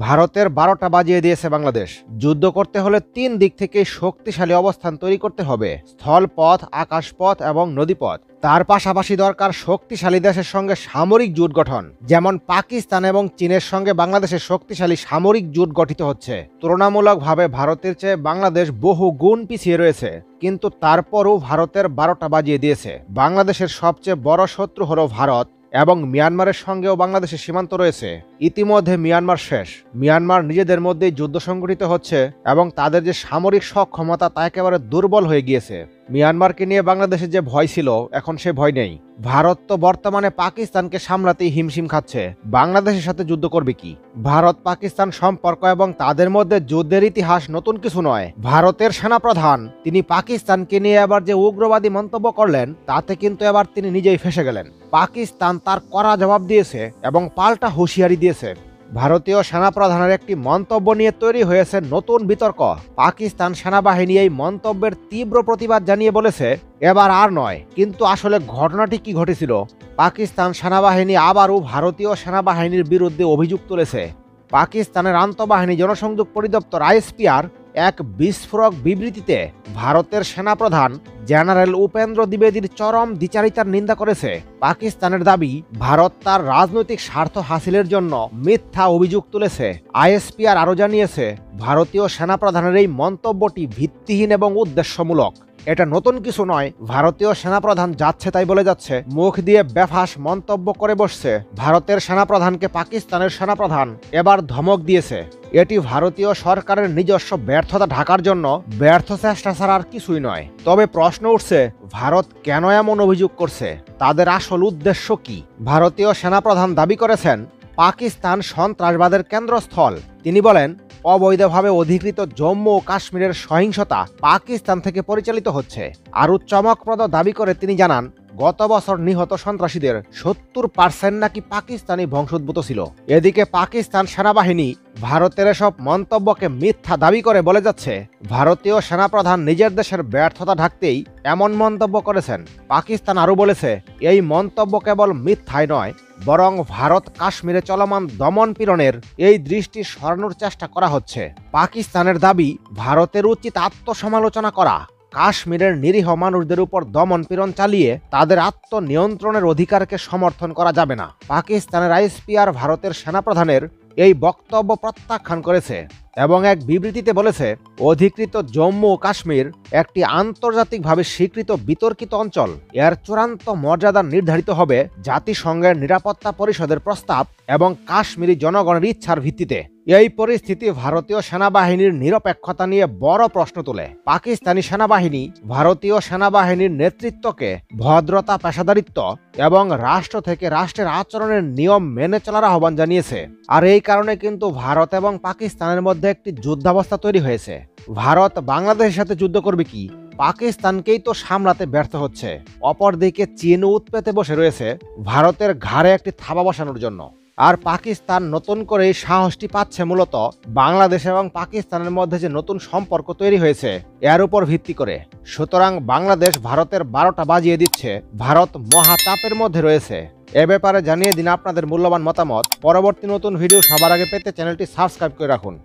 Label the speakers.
Speaker 1: ভারতের ১২টা বাজিয়ে দিয়েছে বাংলাদেশ। যুদ্ধ করতে হলে ৩ দিক থেকে শক্তিশালী অবস্থান তৈরি করতে হবে, স্থলপথ, আকাশপথ এবং নদীপথ। তার পাশাপাশি দরকার শক্তিশালী দেশের সঙ্গে সামরিক জোট গঠন। যেমন পাকিস্তান এবং চীনের সঙ্গে বাংলাদেশের শক্তিশালী সামরিক জোট গঠিত হচ্ছে। তুলনামূলকভাবে ভারতের চেয়ে বাংলাদেশ বহু গুণ পিছিয়ে রয়েছে, কিন্তু তারপরও ভারতের ১২টা বাজিয়ে দিয়েছে। বাংলাদেশের সবচেয়ে বড় শত্রু হলো ভারত এবং মিয়ানমারের সঙ্গেও বাংলাদেশের সীমান্ত রয়েছে। ইতিমধ্যে মিয়ানমার শেষ। মিয়ানমার নিজেদের মধ্যেই যুদ্ধ সংঘটিত হচ্ছে এবং তাদের যে সামরিক সক্ষমতা তা একেবারে দুর্বল হয়ে গিয়েছে। মিয়ানমারকে নিয়ে বাংলাদেশের যে ভয় ছিল, এখন সে ভয় নেই। ভারত তো বর্তমানে পাকিস্তানকে সামলাতেই হিমশিম খাচ্ছে। বাংলাদেশের সাথে যুদ্ধ করবে কি? ভারত পাকিস্তান সম্পর্ক এবং তাদের মধ্যে যুদ্ধের ইতিহাস নতুন কিছু নয়। ভারতের সেনাপ্রধান তিনি পাকিস্তানকে নিয়ে এবার যে উগ্রবাদী মন্তব্য করলেন, তাতে কিন্তু এবার তিনি নিজেই ফেঁসে গেলেন। পাকিস্তান তার কড়া জবাব দিয়েছে এবং পাল্টা হুঁশিয়ারি দিয়েছে। ভারতীয় সেনাপ্রধানের একটি মন্তব্য নিয়ে তৈরি হয়েছে নতুন বিতর্ক। পাকিস্তান সেনাবাহিনী এই মন্তব্যের তীব্র প্রতিবাদ জানিয়ে বলেছে, এবার আর নয়। কিন্তু আসলে ঘটনাটি কি ঘটেছিল? পাকিস্তান সেনাবাহিনী আবারও ভারতীয় সেনাবাহিনীর বিরুদ্ধে অভিযোগ তুলেছে। পাকিস্তানের আন্তঃবাহিনী জনসংযোগ পরিদপ্তর আইএসপিআর এক বিস্ফোরক বিবৃতিতে ভারতের সেনাপ্রধান জেনারেল উপেন্দ্র দ্বিবেদীর চরম দ্বিচারিতার নিন্দা করেছে। পাকিস্তানের দাবি, ভারত তার রাজনৈতিক স্বার্থ হাসিলের জন্য মিথ্যা অভিযোগ তুলেছে। আইএসপিআর আরও জানিয়েছে, ভারতীয় সেনাপ্রধানের এই মন্তব্যটি ভিত্তিহীন এবং উদ্দেশ্যমূলক। এটা নতুন কিছু নয়। ভারতীয় সেনাপ্রধান যাচ্ছে তাই বলে যাচ্ছে, মুখ দিয়ে বেফাঁস মন্তব্য করে বসছে। ভারতের সেনাপ্রধানকে পাকিস্তানের সেনাপ্রধান এবার ধমক দিয়েছে। এটি ভারতীয় সরকারের নিজস্ব ব্যর্থতা ঢাকার জন্য ব্যর্থ চেষ্টা ছাড়া আর কিছুই নয়। তবে প্রশ্ন উঠছে, ভারত কেন এমন অভিযোগ করছে? তাদের আসল উদ্দেশ্য কি? ভারতীয় সেনাপ্রধান দাবি করেছেন, পাকিস্তান সন্ত্রাসবাদের কেন্দ্রস্থল। তিনি বলেন, অবৈধভাবে অধিকৃত জম্মু ও কাশ্মীরের সহিংসতা পাকিস্তান থেকে পরিচালিত হচ্ছে। আরও চমকপ্রদ দাবি করে তিনি জানান, গত বছর নিহত সন্ত্রাসীদের ৭০% নাকি পাকিস্তানি বংশোদ্ভূত ছিল। এদিকে পাকিস্তান সেনাবাহিনী ভারতের এসব মন্তব্যকে মিথ্যা দাবি করে বলে যাচ্ছে, ভারতীয় সেনাপ্রধান নিজের দেশের ব্যর্থতা ঢাকতেই এমন মন্তব্য করেছেন। পাকিস্তান আরও বলেছে, এই মন্তব্য কেবল মিথ্যাই নয়, বরং ভারত কাশ্মীরে চলমান দমন পীড়নের এই দৃষ্টি সরানোর চেষ্টা করা হচ্ছে। পাকিস্তানের দাবি, ভারতের উচিত আত্মসমালোচনা করা। কাশ্মীরের নিরীহ মানুষদের উপর দমন পীড়ন চালিয়ে তাদের আত্মনিয়ন্ত্রণের অধিকারকে সমর্থন করা যাবে না। পাকিস্তানের আইএসপিআর ভারতের সেনাপ্রধানের এই বক্তব্য প্রত্যাখ্যান করেছে এবং এক বিবৃতিতে বলেছে, অধিকৃত জম্মু ও কাশ্মীর একটি আন্তর্জাতিকভাবে স্বীকৃত বিতর্কিত অঞ্চল। এর চূড়ান্ত মর্যাদা নির্ধারিত হবে জাতিসংঘের নিরাপত্তা পরিষদের প্রস্তাব এবং কাশ্মীরি জনগণের ইচ্ছার ভিত্তিতে। এই পরিস্থিতি ভারতীয় সেনাবাহিনীর নিরপেক্ষতা নিয়ে বড় প্রশ্ন তোলে। পাকিস্তানি সেনাবাহিনী ভারতীয় সেনাবাহিনীর নেতৃত্বকে ভদ্রতা, পেশাদারিত্ব এবং রাষ্ট্র থেকে রাষ্ট্রের আচরণের নিয়ম মেনে চলার আহ্বান জানিয়েছে। আর এই কারণে কিন্তু ভারত এবং পাকিস্তানের মধ্যে একটি যুদ্ধাবস্থা তৈরি হয়েছে। ভারত বাংলাদেশের সাথে যুদ্ধ করবে কি? পাকিস্তানকেই তো সামলাতে ব্যর্থ হচ্ছে। অপরদিকে চীন উৎপেতে বসে রয়েছে ভারতের ঘাড়ে একটি থাবা বসানোর জন্য। আর পাকিস্তান নতুন করে এই সাহসটি পাচ্ছে মূলত বাংলাদেশ এবং পাকিস্তানের মধ্যে যে নতুন সম্পর্ক তৈরি হয়েছে এর উপর ভিত্তি করে। সুতরাং বাংলাদেশ ভারতের ১২টা বাজিয়ে দিচ্ছে। ভারত মহাচাপের মধ্যে রয়েছে। এ ব্যাপারে জানিয়ে দিন আপনাদের মূল্যবান মতামত। পরবর্তী নতুন ভিডিও সবার আগে পেতে চ্যানেলটি সাবস্ক্রাইব করে রাখুন।